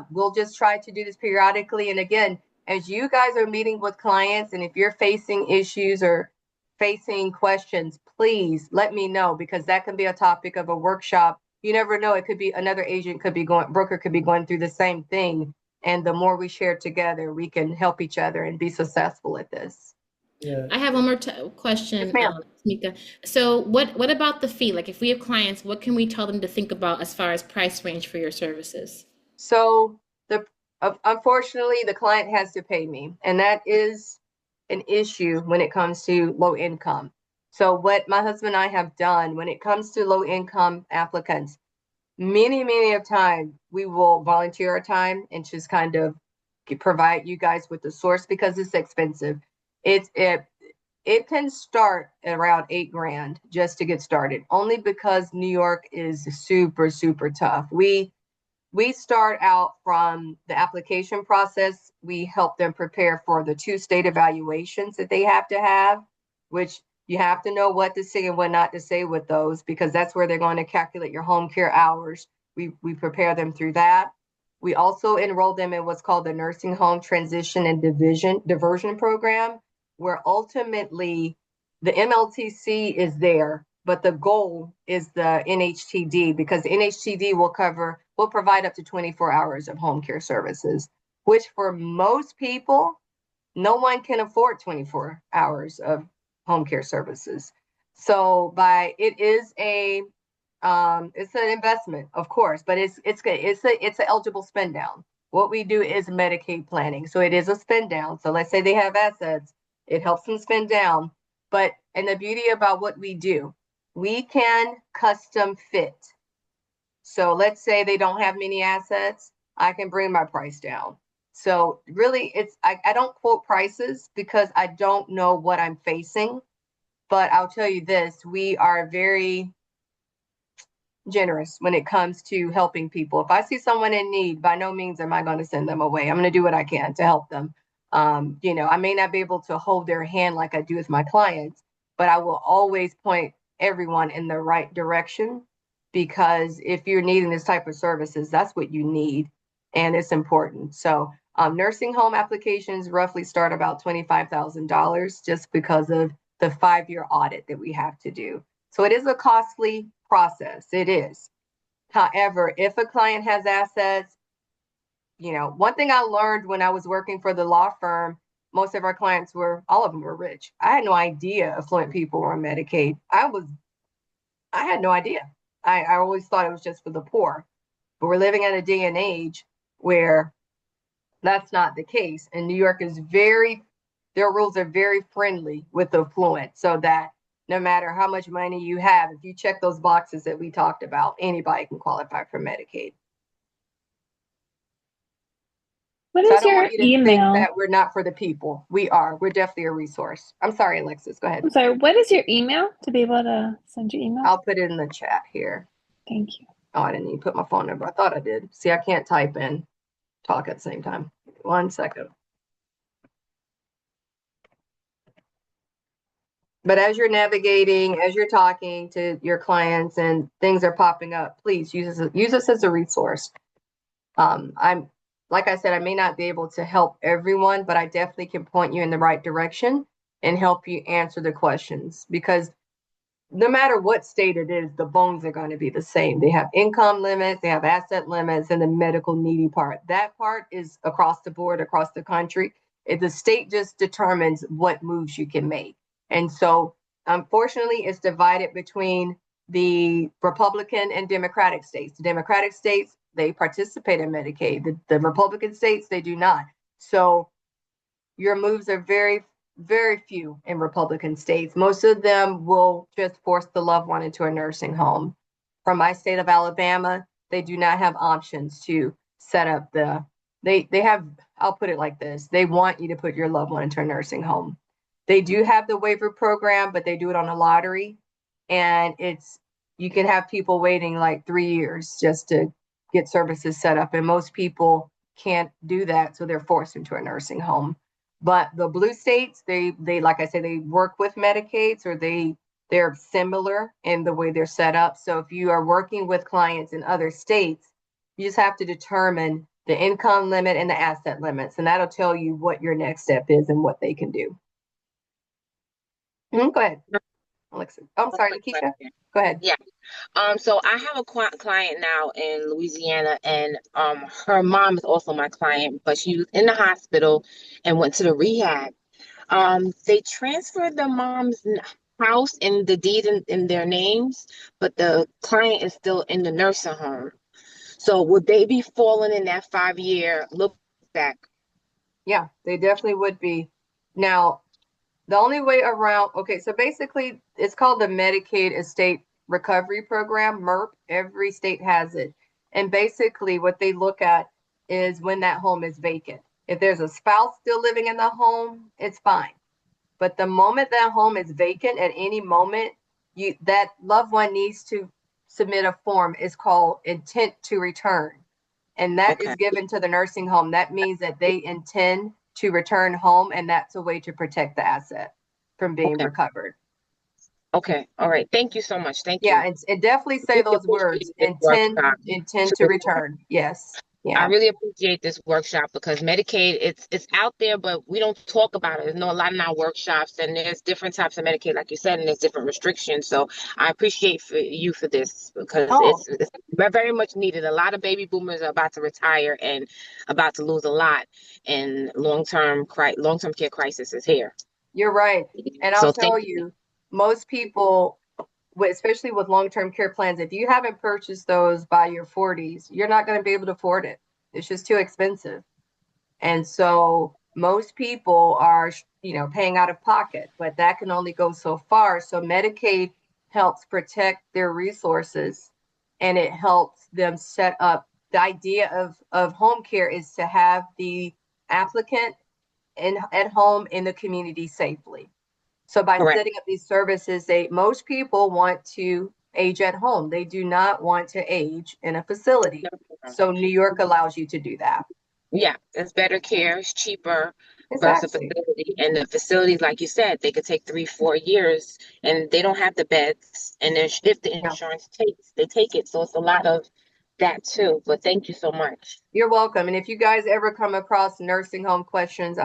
we'll just try to do this periodically. And again, as you guys are meeting with clients, and if you're facing issues or facing questions, please let me know, because that can be a topic of a workshop. You never know. It could be another broker could be going through the same thing. And the more we share together, we can help each other and be successful at this. Yeah. I have one more question, Yes, Tamika. So what about the fee? Like if we have clients, what can we tell them to think about as far as price range for your services? So unfortunately, the client has to pay me, and that is an issue when it comes to low income. So what my husband and I have done when it comes to low income applicants, many of time we will volunteer our time and just kind of provide you guys with the source because it's expensive. It can start at around $8,000 just to get started, only because New York is super tough. We start out from the application process. We help them prepare for the 2 state evaluations that they have to have, which you have to know what to say and what not to say with those, because that's where they're going to calculate your home care hours. We prepare them through that. We also enroll them in what's called the nursing home transition and diversion program, where ultimately the MLTC is there, but the goal is the NHTD, because the NHTD will provide up to 24 hours of home care services, which for most people, no one can afford 24 hours of home care services. So it is a It's an investment, of course, but it's an eligible spend down. What we do is Medicaid planning. So it is a spend down. So let's say they have assets, it helps them spend down. And the beauty about what we do, we can custom fit. So let's say they don't have many assets, I can bring my price down. So really I don't quote prices because I don't know what I'm facing, but I'll tell you this, we are very generous when it comes to helping people. If I see someone in need, by no means am I going to send them away. I'm going to do what I can to help them. I may not be able to hold their hand like I do with my clients, but I will always point everyone in the right direction, because if you're needing this type of services, that's what you need, and it's important. So nursing home applications roughly start about $25,000 just because of the 5-year audit that we have to do. So it is a costly process. It is. However, if a client has assets, one thing I learned when I was working for the law firm, most of our clients all of them were rich. I had no idea affluent people were on Medicaid. I had no idea. I always thought it was just for the poor. But we're living in a day and age where that's not the case. And New York is their rules are very friendly with the affluent, so that no matter how much money you have, if you check those boxes that we talked about, anybody can qualify for Medicaid. What So I is don't your want you to think email? that we're not for the people. We are. We're definitely a resource. I'm sorry, Alexis. Go ahead. I'm sorry, what is your email to be able to send you email? I'll put it in the chat here. Thank you. Oh, I didn't even put my phone number. I thought I did. See, I can't type and talk at the same time. 1 second. But as you're navigating, as you're talking to your clients and things are popping up, please use us as a resource. I'm like I said, I may not be able to help everyone, but I definitely can point you in the right direction and help you answer the questions, because no matter what state it is, the bones are going to be the same. They have income limits, they have asset limits, and the medical needy part. That part is across the board, across the country. The state just determines what moves you can make. And so, unfortunately, it's divided between the Republican and Democratic states. The Democratic states, they participate in Medicaid. The Republican states, they do not. So your moves are very, very few in Republican states. Most of them will just force the loved one into a nursing home. From my state of Alabama, they do not have options to set up they have, I'll put it like this, they want you to put your loved one into a nursing home. They do have the waiver program, but they do it on a lottery. And you can have people waiting like 3 years just to get services set up. And most people can't do that. So they're forced into a nursing home. But the blue states, they like I said, they work with Medicaids, or they're similar in the way they're set up. So if you are working with clients in other states, you just have to determine the income limit and the asset limits, and that'll tell you what your next step is and what they can do. Go ahead, Alexa. Oh, I'm sorry, Lakeisha. Go ahead. Yeah. So I have a client now in Louisiana, and her mom is also my client, but she was in the hospital and went to the rehab. They transferred the mom's house and the deed in their names, but the client is still in the nursing home. So would they be falling in that 5-year look back? Yeah, they definitely would be. Now, the only way around, okay, so basically it's called the Medicaid Estate Recovery Program, MERP. Every state has it. And basically what they look at is when that home is vacant. If there's a spouse still living in the home, it's fine. But the moment that home is vacant, at any moment, that loved one needs to submit a form. It's called intent to return. And that is given to the nursing home. That means that they intend to return home, and that's a way to protect the asset from being recovered. Okay. All right. Thank you so much. Thank you. Yeah, it definitely say those words. Intend to return. Yes. Yeah. I really appreciate this workshop, because Medicaid, it's out there, but we don't talk about it. There's a lot in our workshops, and there's different types of Medicaid, like you said, and there's different restrictions. So I appreciate you for this, because it's very much needed. A lot of baby boomers are about to retire and about to lose a lot, and long-term care crisis is here. You're right. And I'll tell you, most people, especially with long-term care plans, if you haven't purchased those by your 40s, you're not going to be able to afford it. It's just too expensive. And so most people are, paying out of pocket, but that can only go so far. So Medicaid helps protect their resources, and it helps them set up. The idea of home care is to have the applicant at home in the community safely. So by Correct. setting up these services, most people want to age at home. They do not want to age in a facility. So New York allows you to do that. Yeah, it's better care, it's cheaper versus a Exactly. facility. And the facilities, like you said, they could take 3, 4 years and they don't have the beds. And then if the Yeah. insurance takes, they take it. So it's a lot of that too. But thank you so much. You're welcome. And if you guys ever come across nursing home questions,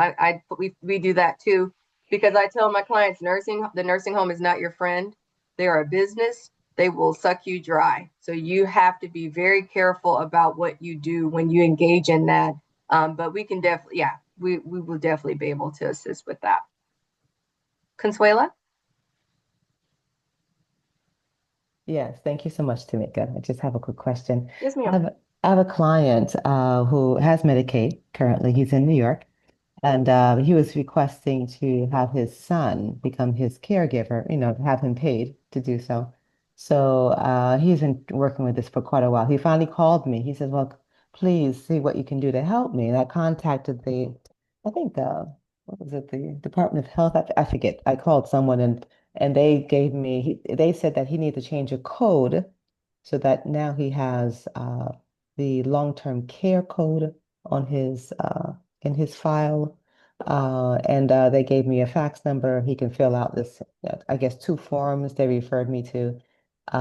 we do that too, because I tell my clients the nursing home is not your friend. They are a business. They will suck you dry. So you have to be very careful about what you do when you engage in that. But we can definitely, we will definitely be able to assist with that. Consuela? Yes, thank you so much, Tamika. I just have a quick question. Yes, I ma'am. have, I have a client who has Medicaid currently. He's in New York, and he was requesting to have his son become his caregiver, have him paid to do so. So he's been working with this for quite a while. He finally called me. He said, "Well, please see what you can do to help me." And I contacted I think, what was it, the Department of Health? I forget. I called someone and they gave me, they said that he needed to change a code so that now he has the long-term care code on his in his file. And they gave me a fax number. He can fill out this, I guess, 2 forms they referred me to.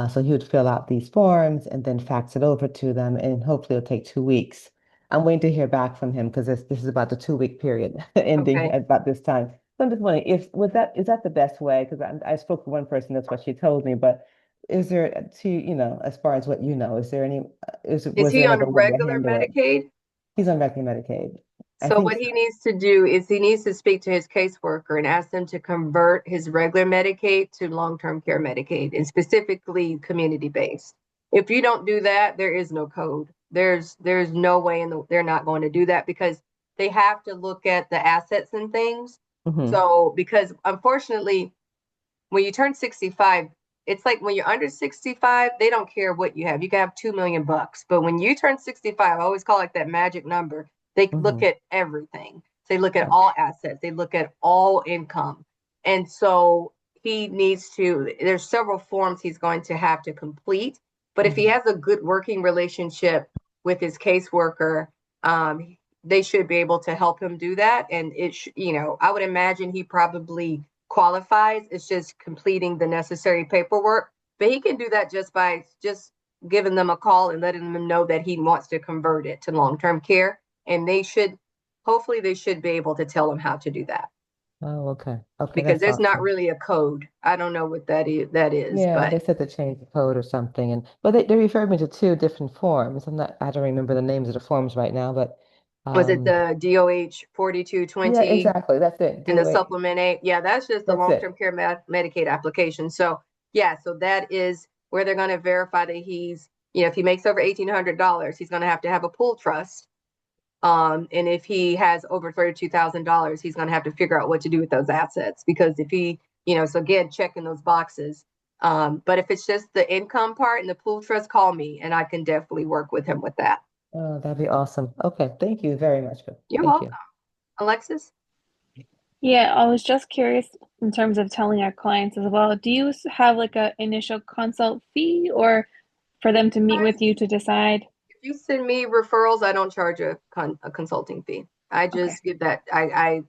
So he would fill out these forms and then fax it over to them, and hopefully it'll take 2 weeks. I'm waiting to hear back from him because this is about the 2 week period ending Okay. at about this time. So I'm just wondering if is that the best way? Because I spoke to one person, that's what she told me, but is there as far as what you know, is there any Is was he there on another way to regular handle it? Medicaid? He's on regular Medicaid. I So think what he so. needs to do is he needs to speak to his caseworker and ask them to convert his regular Medicaid to long-term care Medicaid, and specifically community-based. If you don't do that, there is no code. There's no way they're not going to do that, because they have to look at the assets and things. Hmm. So because unfortunately, when you turn 65, it's like when you're under 65, they don't care what you have. You can have 2 million bucks. But when you turn 65, I always call it that magic number. They look Hmm. at everything. They look at all Okay. assets. They look at all income. And so there's several forms he's going to have to complete. But if he Hmm. has a good working relationship with his caseworker, they should be able to help him do that. And I would imagine he probably qualifies. It's just completing the necessary paperwork. But he can do that just by just giving them a call and letting them know that he wants to convert it to long-term care. And hopefully they should be able to tell him how to do that, Oh, okay. Okay, because that's there's not awesome. really a code. I don't know what that is, Yeah, but they said to change the code or something, and but they referred me to 2 different forms. I don't remember the names of the forms right now, but was it um the DOH yeah, 4220 exactly. That's it. and the Do it. supplement A? Yeah, that's just the That's long-term it. care Medicaid application. So yeah, so that is where they're going to verify that if he makes over $1,800, he's going to have a pool trust. And if he has over $32,000, he's going to have to figure out what to do with those assets, because if so again, checking those boxes. But if it's just the income part and the pool trust, call me and I can definitely work with him with that. Oh, that'd be awesome. Okay, thank you very much. You're Thank welcome. you. Alexis? Yeah, I was just curious in terms of telling our clients as well. Do you have like a initial consult fee or for them to meet with you to decide? If you send me referrals, I don't charge a consulting fee. I Okay. just give that I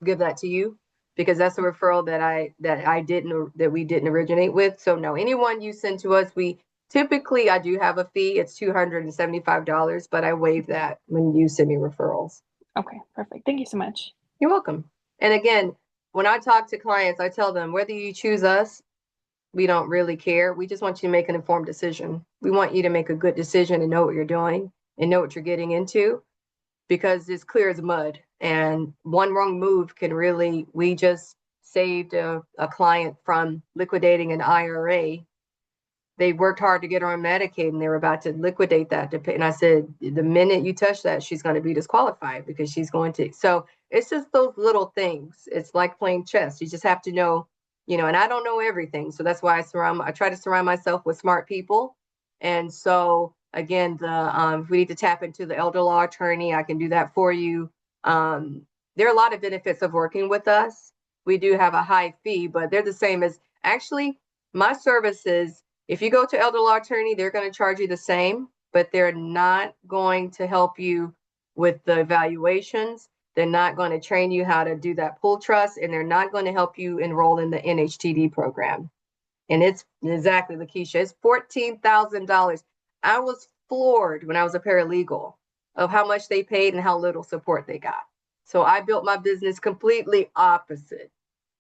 give that to you, because that's a referral that we didn't originate with. So no, anyone you send to us, I do have a fee. It's $275, but I waive that when you send me referrals. Okay, perfect. Thank you so much. You're welcome. And again, when I talk to clients, I tell them whether you choose us, we don't really care. We just want you to make an informed decision. We want you to make a good decision and know what you're doing and know what you're getting into, because it's clear as mud. And one wrong move can really, we just saved a client from liquidating an IRA. They worked hard to get her on Medicaid, and they were about to liquidate that. And I said, the minute you touch that, she's going to be disqualified because she's going to. So it's just those little things. It's like playing chess. You just have to know, and I don't know everything. So that's why I try to surround myself with smart people. And so again, if we need to tap into the elder law attorney, I can do that for you. There are a lot of benefits of working with us. We do have a high fee, but they're the same as actually my services. If you go to elder law attorney, they're going to charge you the same, but they're not going to help you with the evaluations. They're not going to train you how to do that pool trust, and they're not going to help you enroll in the NHTD program. And it's exactly, Lakeisha, it's $14,000. I was floored when I was a paralegal of how much they paid and how little support they got. So I built my business completely opposite.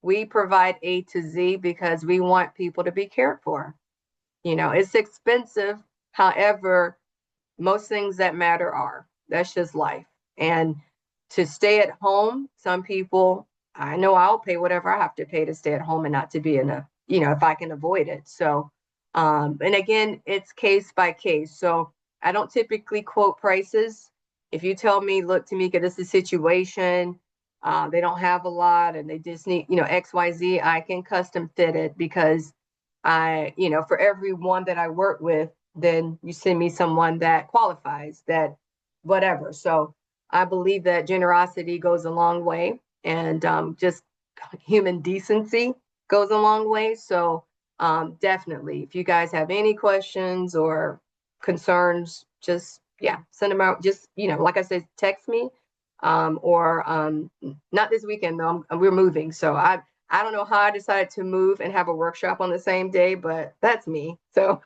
We provide A to Z because we want people to be cared for. It's expensive. However, most things that matter are. That's just life. And to stay at home, some people, I know I'll pay whatever I have to pay to stay at home and not to be in if I can avoid it. So, and again, it's case by case. So I don't typically quote prices. If you tell me, look, Tamika, this is a situation, they don't have a lot and they just need, X, Y, Z, I can custom fit it because for every one that I work with, then you send me someone that qualifies, that whatever. So I believe that generosity goes a long way, and just human decency goes a long way. So definitely, if you guys have any questions or concerns, just send them out. Just like I said, text me, or not this weekend though. We're moving, so I don't know how I decided to move and have a workshop on the same day, but that's me. So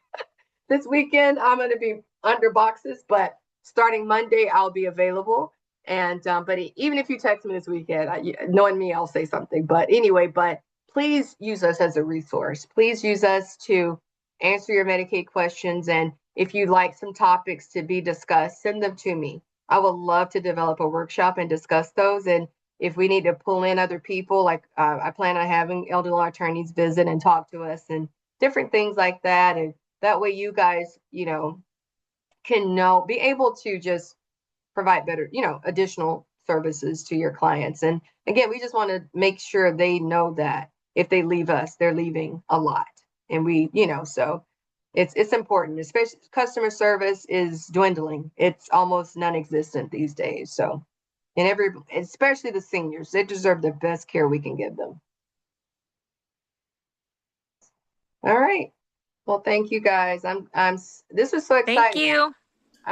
this weekend I'm going to be under boxes, but starting Monday I'll be available. And but even if you text me this weekend, knowing me, I'll say something. But anyway, please use us as a resource. Please use us to answer your Medicaid questions. And if you'd like some topics to be discussed, send them to me. I would love to develop a workshop and discuss those. And if we need to pull in other people, like I plan on having elder law attorneys visit and talk to us and different things like that. And that way you guys, can be able to just provide better, additional services to your clients. And again, we just want to make sure they know that if they leave us, they're leaving a lot. And so it's important, especially customer service is dwindling. It's almost non-existent these days. So, and especially the seniors, they deserve the best care we can give them. All right. Well, thank you guys. This was so exciting. Thank you.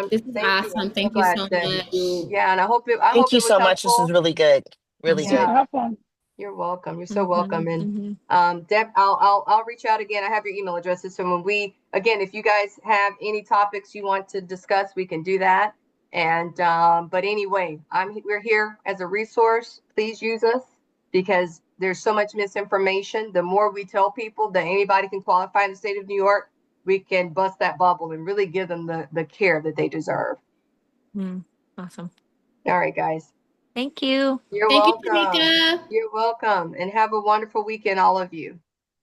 This is awesome. Thank you so much. Yeah, and I hope it Thank you was so much. This helpful. is really good. Really Super good. helpful. You're welcome. You're so welcome. And Deb, I'll reach out again. I have your email addresses. So if you guys have any topics you want to discuss, we can do that. And but anyway, we're here as a resource. Please use us because there's so much misinformation. The more we tell people that anybody can qualify in the state of New York, we can bust that bubble and really give them the care that they deserve. Awesome. All right, guys. Thank you. You're Thank welcome. you, Tamika. You're welcome. And have a wonderful weekend, all of you.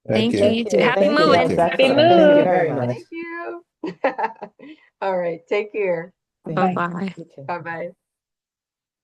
Thank you. You too. Happy Thank you. moving. That's Happy excellent. Thank you move. very much. Thank you. All right. Take care. Thank Bye you. bye. You too. Bye-bye.